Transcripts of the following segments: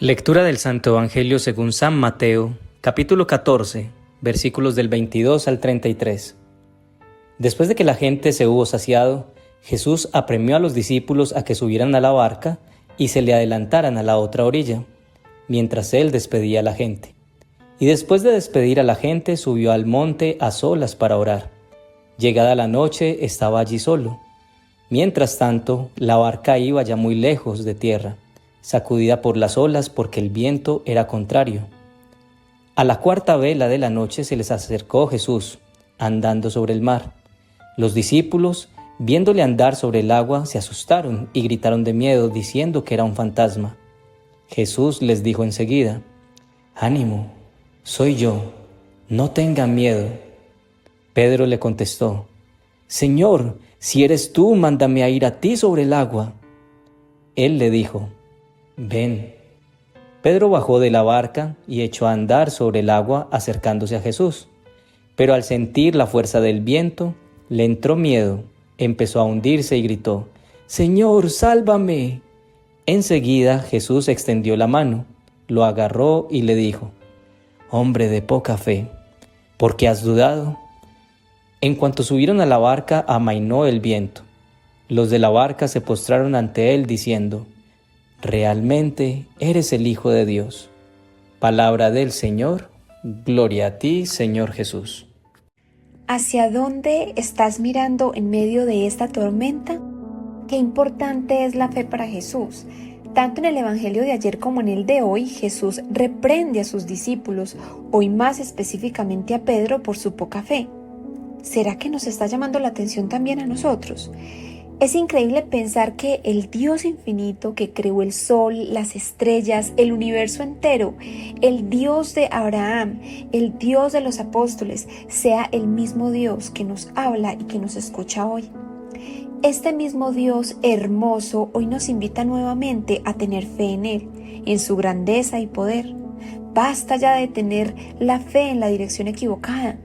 Lectura del Santo Evangelio según San Mateo, capítulo 14, versículos del 22 al 33. Después de que la gente se hubo saciado, Jesús apremió a los discípulos a que subieran a la barca y se le adelantaran a la otra orilla, mientras él despedía a la gente. Y después de despedir a la gente, subió al monte a solas para orar. Llegada la noche, estaba allí solo. Mientras tanto, la barca iba ya muy lejos de tierra, sacudida por las olas porque el viento era contrario. A la cuarta vela de la noche se les acercó Jesús, andando sobre el mar. Los discípulos, viéndole andar sobre el agua, se asustaron y gritaron de miedo, diciendo que era un fantasma. Jesús les dijo enseguida: «Ánimo, soy yo, no tengan miedo». Pedro le contestó: «Señor, si eres tú, mándame a ir a ti sobre el agua». Él le dijo: «Ven». Pedro bajó de la barca y echó a andar sobre el agua acercándose a Jesús. Pero al sentir la fuerza del viento, le entró miedo, empezó a hundirse y gritó: «Señor, sálvame». Enseguida Jesús extendió la mano, lo agarró y le dijo: «Hombre de poca fe, ¿por qué has dudado?». En cuanto subieron a la barca, amainó el viento. Los de la barca se postraron ante él diciendo: «Realmente eres el Hijo de Dios». Palabra del Señor. Gloria a ti, Señor Jesús. ¿Hacia dónde estás mirando en medio de esta tormenta? Qué importante es la fe para Jesús. Tanto en el Evangelio de ayer como en el de hoy, Jesús reprende a sus discípulos, hoy más específicamente a Pedro, por su poca fe. ¿Será que nos está llamando la atención también a nosotros? Es increíble pensar que el Dios infinito que creó el sol, las estrellas, el universo entero, el Dios de Abraham, el Dios de los apóstoles, sea el mismo Dios que nos habla y que nos escucha hoy. Este mismo Dios hermoso hoy nos invita nuevamente a tener fe en Él, en su grandeza y poder. Basta ya de tener la fe en la dirección equivocada.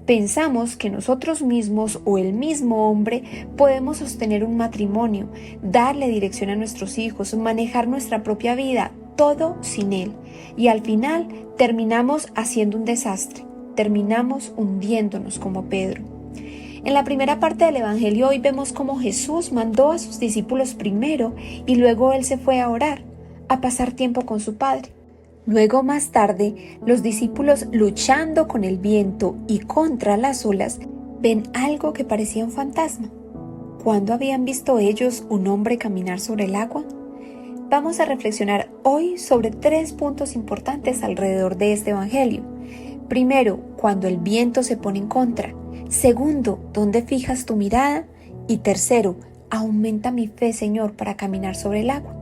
Pensamos que nosotros mismos o el mismo hombre podemos sostener un matrimonio, darle dirección a nuestros hijos, manejar nuestra propia vida, todo sin Él. Y al final terminamos haciendo un desastre, terminamos hundiéndonos como Pedro. En la primera parte del Evangelio hoy vemos cómo Jesús mandó a sus discípulos primero y luego Él se fue a orar, a pasar tiempo con su Padre. Luego, más tarde, los discípulos, luchando con el viento y contra las olas, ven algo que parecía un fantasma. ¿Cuándo habían visto ellos un hombre caminar sobre el agua? Vamos a reflexionar hoy sobre 3 puntos importantes alrededor de este evangelio. Primero, cuando el viento se pone en contra. Segundo, ¿dónde fijas tu mirada? Y tercero, aumenta mi fe, Señor, para caminar sobre el agua.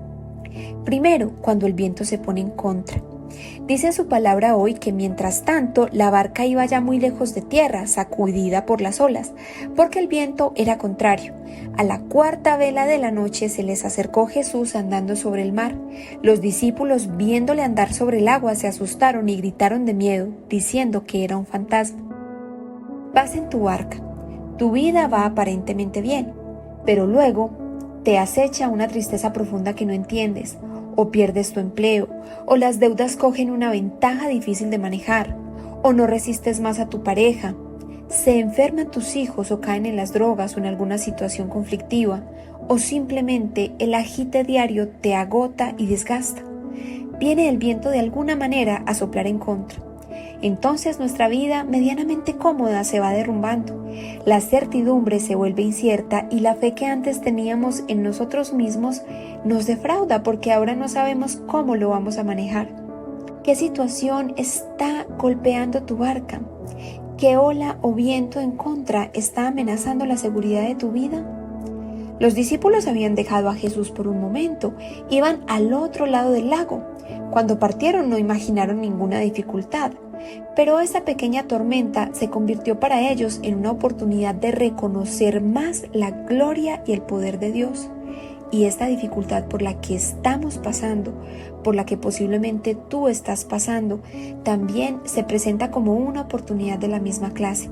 Primero, cuando el viento se pone en contra. Dice su palabra hoy que mientras tanto la barca iba ya muy lejos de tierra, sacudida por las olas, porque el viento era contrario. A la cuarta vela de la noche se les acercó Jesús andando sobre el mar. Los discípulos, viéndole andar sobre el agua, se asustaron y gritaron de miedo, diciendo que era un fantasma. Vas en tu barca, tu vida va aparentemente bien, pero luego te acecha una tristeza profunda que no entiendes, o pierdes tu empleo, o las deudas cogen una ventaja difícil de manejar, o no resistes más a tu pareja, se enferman tus hijos o caen en las drogas o en alguna situación conflictiva, o simplemente el agite diario te agota y desgasta. Viene el viento de alguna manera a soplar en contra. Entonces nuestra vida medianamente cómoda se va derrumbando, la certidumbre se vuelve incierta y la fe que antes teníamos en nosotros mismos nos defrauda porque ahora no sabemos cómo lo vamos a manejar. ¿Qué situación está golpeando tu barca? ¿Qué ola o viento en contra está amenazando la seguridad de tu vida? Los discípulos habían dejado a Jesús por un momento, iban al otro lado del lago. Cuando partieron no imaginaron ninguna dificultad. Pero esa pequeña tormenta se convirtió para ellos en una oportunidad de reconocer más la gloria y el poder de Dios. Y esta dificultad por la que estamos pasando, por la que posiblemente tú estás pasando, también se presenta como una oportunidad de la misma clase.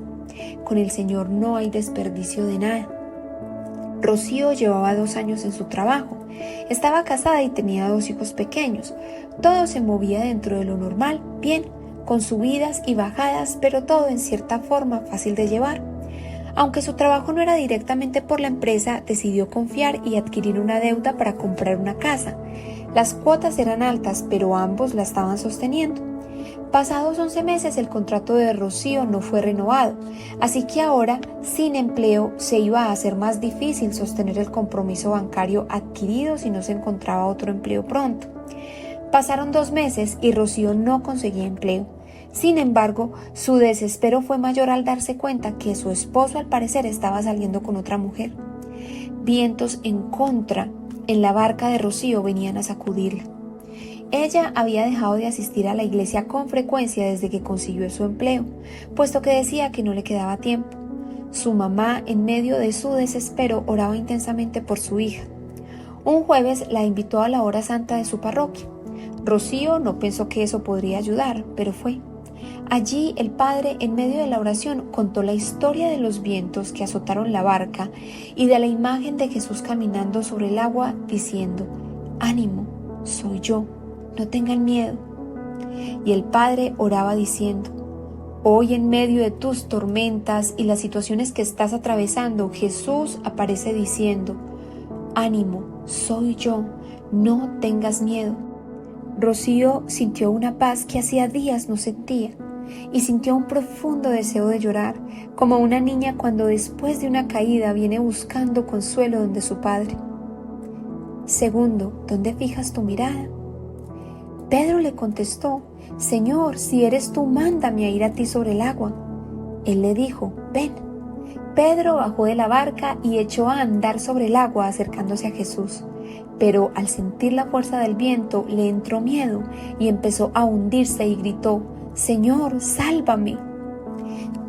Con el Señor no hay desperdicio de nada. Rocío llevaba 2 años en su trabajo. Estaba casada y tenía 2 hijos pequeños. Todo se movía dentro de lo normal, bien, con subidas y bajadas, pero todo en cierta forma fácil de llevar. Aunque su trabajo no era directamente por la empresa, decidió confiar y adquirir una deuda para comprar una casa. Las cuotas eran altas, pero ambos la estaban sosteniendo. Pasados 11 meses, el contrato de Rocío no fue renovado, así que ahora, sin empleo, se iba a hacer más difícil sostener el compromiso bancario adquirido si no se encontraba otro empleo pronto. Pasaron 2 meses y Rocío no conseguía empleo. Sin embargo, su desespero fue mayor al darse cuenta que su esposo al parecer estaba saliendo con otra mujer. Vientos en contra en la barca de Rocío venían a sacudirla. Ella había dejado de asistir a la iglesia con frecuencia desde que consiguió su empleo, puesto que decía que no le quedaba tiempo. Su mamá, en medio de su desespero, oraba intensamente por su hija. Un jueves la invitó a la hora santa de su parroquia. Rocío no pensó que eso podría ayudar, pero fue. Allí el padre, en medio de la oración, contó la historia de los vientos que azotaron la barca y de la imagen de Jesús caminando sobre el agua diciendo: «Ánimo, soy yo, no tengan miedo». Y el padre oraba diciendo: «Hoy en medio de tus tormentas y las situaciones que estás atravesando, Jesús aparece diciendo: «Ánimo, soy yo, no tengas miedo». Rocío sintió una paz que hacía días no sentía y sintió un profundo deseo de llorar, como una niña cuando después de una caída viene buscando consuelo donde su padre. Segundo, ¿dónde fijas tu mirada? Pedro le contestó: «Señor, si eres tú, mándame a ir a ti sobre el agua». Él le dijo: «Ven». Pedro bajó de la barca y echó a andar sobre el agua acercándose a Jesús. Pero al sentir la fuerza del viento le entró miedo y empezó a hundirse y gritó: «Señor, sálvame».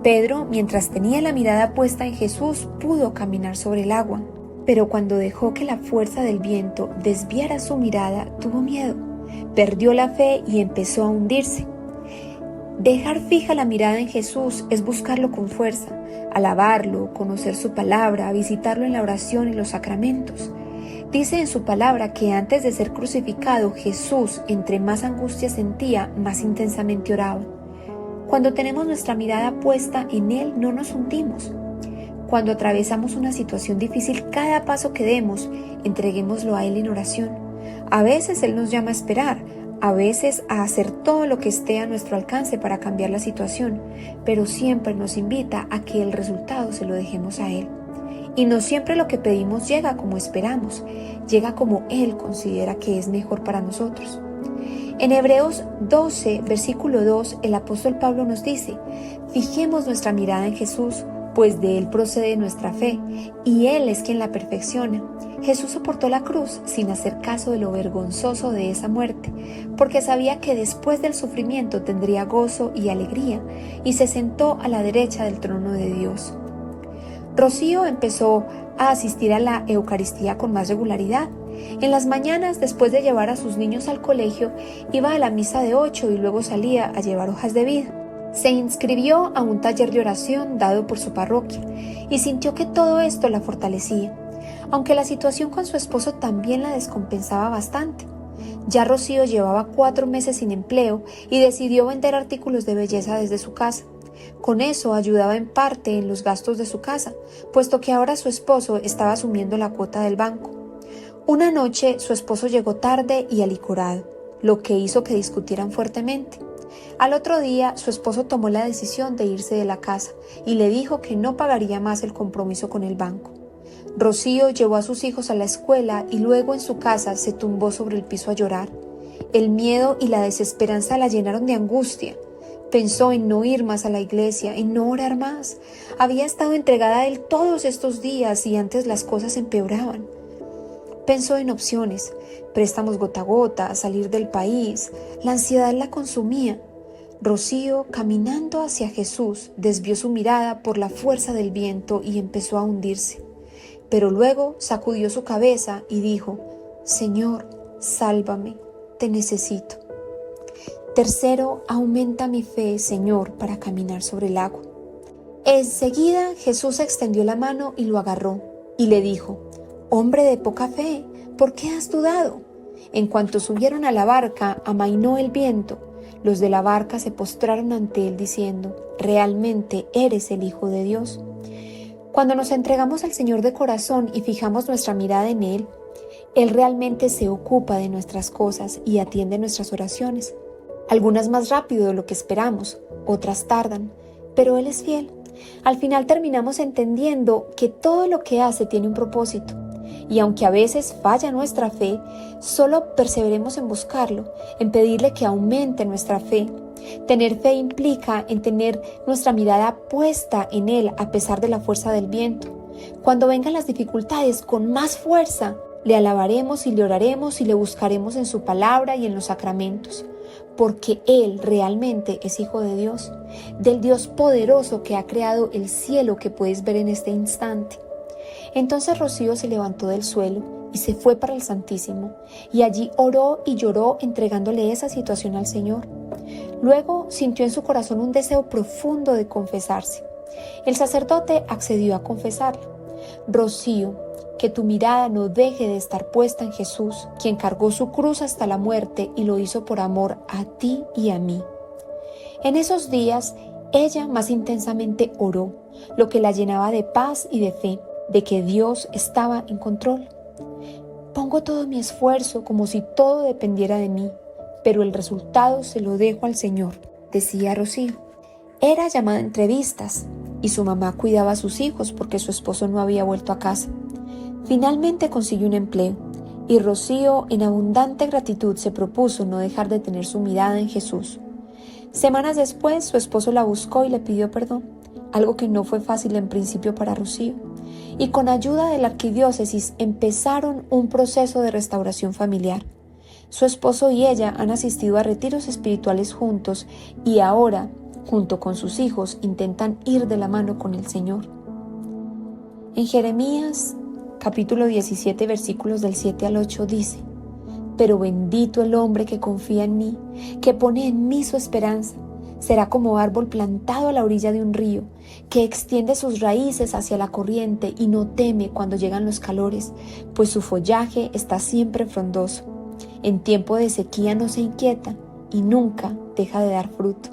Pedro, mientras tenía la mirada puesta en Jesús, pudo caminar sobre el agua. Pero cuando dejó que la fuerza del viento desviara su mirada, tuvo miedo, perdió la fe y empezó a hundirse. Dejar fija la mirada en Jesús es buscarlo con fuerza, alabarlo, conocer su palabra, visitarlo en la oración y los sacramentos. Dice en su palabra que antes de ser crucificado, Jesús, entre más angustia sentía, más intensamente oraba. Cuando tenemos nuestra mirada puesta en Él, no nos hundimos. Cuando atravesamos una situación difícil, cada paso que demos, entreguémoslo a Él en oración. A veces Él nos llama a esperar, a veces a hacer todo lo que esté a nuestro alcance para cambiar la situación, pero siempre nos invita a que el resultado se lo dejemos a Él. Y no siempre lo que pedimos llega como esperamos, llega como Él considera que es mejor para nosotros. En Hebreos 12, versículo 2, el apóstol Pablo nos dice: «Fijemos nuestra mirada en Jesús, pues de Él procede nuestra fe, y Él es quien la perfecciona». Jesús soportó la cruz sin hacer caso de lo vergonzoso de esa muerte, porque sabía que después del sufrimiento tendría gozo y alegría, y se sentó a la derecha del trono de Dios. Rocío empezó a asistir a la Eucaristía con más regularidad. En las mañanas, después de llevar a sus niños al colegio, iba a la misa de 8 y luego salía a llevar hojas de vida. Se inscribió a un taller de oración dado por su parroquia y sintió que todo esto la fortalecía, aunque la situación con su esposo también la descompensaba bastante. Ya Rocío llevaba 4 meses sin empleo y decidió vender artículos de belleza desde su casa. Con eso ayudaba en parte en los gastos de su casa, puesto que ahora su esposo estaba asumiendo la cuota del banco. Una noche su esposo llegó tarde y alicorado, lo que hizo que discutieran fuertemente. Al otro día su esposo tomó la decisión de irse de la casa y le dijo que no pagaría más el compromiso con el banco. Rocío llevó a sus hijos a la escuela y luego en su casa se tumbó sobre el piso a llorar. El miedo y la desesperanza la llenaron de angustia. Pensó en no ir más a la iglesia, en no orar más. Había estado entregada a Él todos estos días y antes las cosas empeoraban. Pensó en opciones, préstamos gota a gota, salir del país. La ansiedad la consumía. Rocío, caminando hacia Jesús, desvió su mirada por la fuerza del viento y empezó a hundirse. Pero luego sacudió su cabeza y dijo: «Señor, sálvame, te necesito». Tercero, aumenta mi fe, Señor, para caminar sobre el agua. Enseguida Jesús extendió la mano y lo agarró y le dijo: «Hombre de poca fe, ¿por qué has dudado?». En cuanto subieron a la barca, amainó el viento. Los de la barca se postraron ante él diciendo: «Realmente eres el Hijo de Dios». Cuando nos entregamos al Señor de corazón y fijamos nuestra mirada en Él, Él realmente se ocupa de nuestras cosas y atiende nuestras oraciones. Algunas más rápido de lo que esperamos, otras tardan, pero Él es fiel. Al final terminamos entendiendo que todo lo que hace tiene un propósito. Y aunque a veces falla nuestra fe, solo perseveremos en buscarlo, en pedirle que aumente nuestra fe. Tener fe implica en tener nuestra mirada puesta en Él a pesar de la fuerza del viento. Cuando vengan las dificultades, con más fuerza, le alabaremos y le oraremos y le buscaremos en su palabra y en los sacramentos. Porque Él realmente es Hijo de Dios, del Dios poderoso que ha creado el cielo que puedes ver en este instante. Entonces Rocío se levantó del suelo y se fue para el Santísimo, y allí oró y lloró entregándole esa situación al Señor. Luego sintió en su corazón un deseo profundo de confesarse. El sacerdote accedió a confesarlo. «Rocío, que tu mirada no deje de estar puesta en Jesús, quien cargó su cruz hasta la muerte y lo hizo por amor a ti y a mí». En esos días, ella más intensamente oró, lo que la llenaba de paz y de fe, de que Dios estaba en control. «Pongo todo mi esfuerzo como si todo dependiera de mí, pero el resultado se lo dejo al Señor», decía Rocío. Era llamada a entrevistas y su mamá cuidaba a sus hijos porque su esposo no había vuelto a casa. Finalmente consiguió un empleo y Rocío, en abundante gratitud, se propuso no dejar de tener su mirada en Jesús. Semanas después, su esposo la buscó y le pidió perdón, algo que no fue fácil en principio para Rocío. Y con ayuda de la arquidiócesis empezaron un proceso de restauración familiar. Su esposo y ella han asistido a retiros espirituales juntos y ahora, junto con sus hijos, intentan ir de la mano con el Señor. En Jeremías, capítulo 17, versículos del 7 al 8 dice: «Pero bendito el hombre que confía en mí, que pone en mí su esperanza. Será como árbol plantado a la orilla de un río, que extiende sus raíces hacia la corriente y no teme cuando llegan los calores, pues su follaje está siempre frondoso. En tiempo de sequía no se inquieta y nunca deja de dar fruto».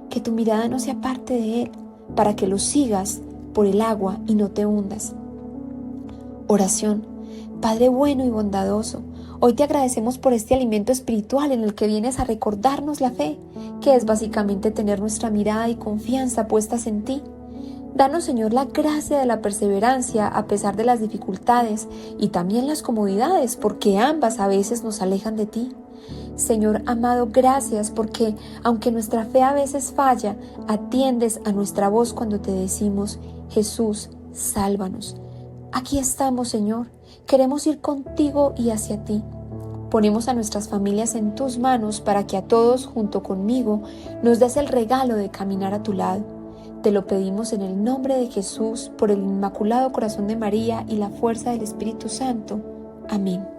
Que tu mirada no se aparte de Él, para que lo sigas por el agua y no te hundas. Oración. Padre bueno y bondadoso, hoy te agradecemos por este alimento espiritual en el que vienes a recordarnos la fe, que es básicamente tener nuestra mirada y confianza puestas en ti. Danos, Señor, la gracia de la perseverancia a pesar de las dificultades y también las comodidades, porque ambas a veces nos alejan de ti. Señor amado, gracias porque, aunque nuestra fe a veces falla, atiendes a nuestra voz cuando te decimos: Jesús, sálvanos. Aquí estamos, Señor. Queremos ir contigo y hacia ti. Ponemos a nuestras familias en tus manos para que a todos, junto conmigo, nos des el regalo de caminar a tu lado. Te lo pedimos en el nombre de Jesús, por el Inmaculado Corazón de María y la fuerza del Espíritu Santo. Amén.